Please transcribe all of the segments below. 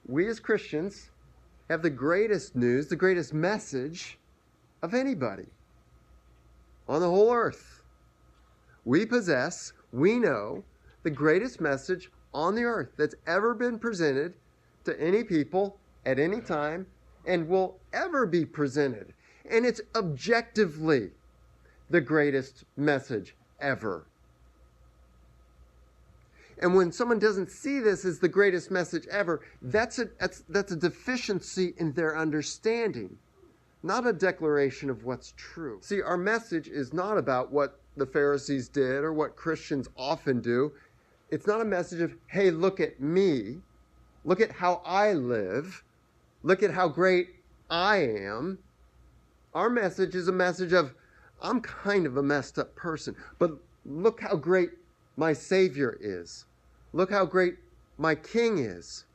we as Christians have the greatest news, the greatest message of anybody on the whole earth. We know the greatest message on the earth that's ever been presented to any people at any time and will ever be presented. And it's objectively the greatest message ever. And when someone doesn't see this as the greatest message ever, that's a deficiency in their understanding, not a declaration of what's true. See, our message is not about what the Pharisees did or what Christians often do. It's not a message of, hey, look at me. Look at how I live. Look at how great I am. Our message is a message of, I'm kind of a messed up person, but look how great my Savior is. Look how great my King is.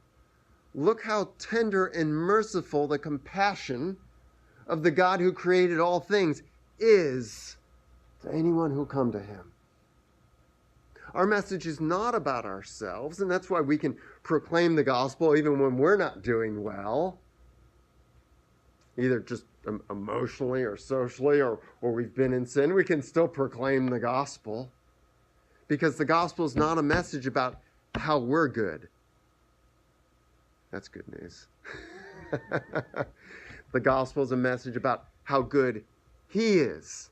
Look how tender and merciful the compassion of the God who created all things is to anyone who come to him. Our message is not about ourselves, and that's why we can proclaim the gospel even when we're not doing well, either just emotionally or socially or we've been in sin. We can still proclaim the gospel because the gospel is not a message about how we're good. That's good news. The gospel is a message about how good he is.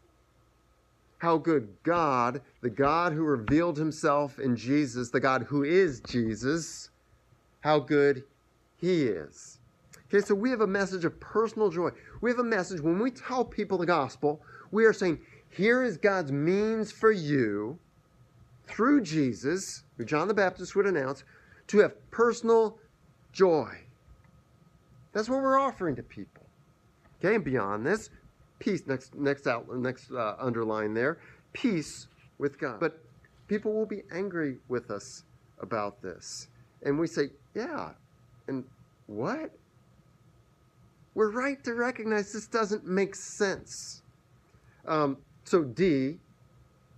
How good God, the God who revealed himself in Jesus, the God who is Jesus, how good he is. Okay, so we have a message of personal joy. We have a message, when we tell people the gospel, we are saying, here is God's means for you, through Jesus, who John the Baptist would announce, to have personal joy. That's what we're offering to people. Okay, and beyond this, peace, next underline there, peace with God. But people will be angry with us about this. And we say, yeah, and what? We're right to recognize this doesn't make sense. So D,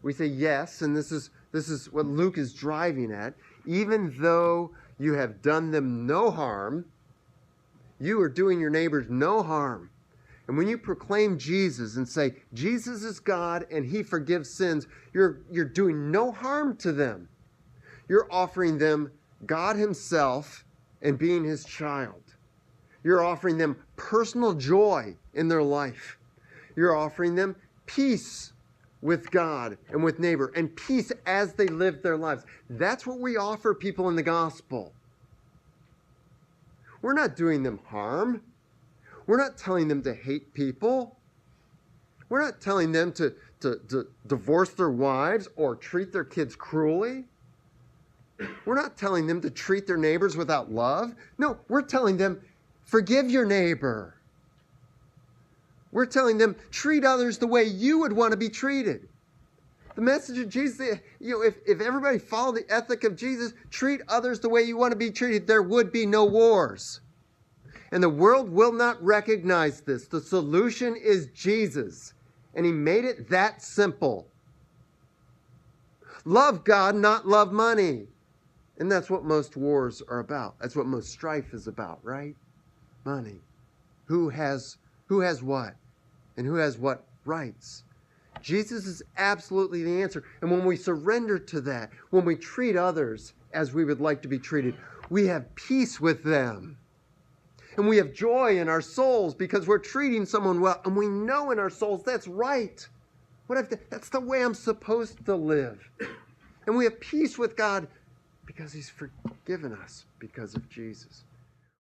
we say yes, and this is what Luke is driving at. Even though you have done them no harm, you are doing your neighbors no harm. And when you proclaim Jesus and say, Jesus is God and he forgives sins, you're doing no harm to them. You're offering them God himself and being his child. You're offering them personal joy in their life. You're offering them peace with God and with neighbor, and peace as they live their lives. That's what we offer people in the gospel. We're not doing them harm. We're not telling them to hate people. We're not telling them to divorce their wives or treat their kids cruelly. We're not telling them to treat their neighbors without love. No, we're telling them, forgive your neighbor. We're telling them, treat others the way you would want to be treated. The message of Jesus, if everybody followed the ethic of Jesus, treat others the way you want to be treated, there would be no wars. And the world will not recognize this. The solution is Jesus. And he made it that simple. Love God, not love money. And that's what most wars are about. That's what most strife is about, right? Money. Who has what? And who has what rights? Jesus is absolutely the answer. And when we surrender to that, when we treat others as we would like to be treated, we have peace with them. And we have joy in our souls because we're treating someone well. And we know in our souls that's right. That's the way I'm supposed to live. And we have peace with God because he's forgiven us because of Jesus.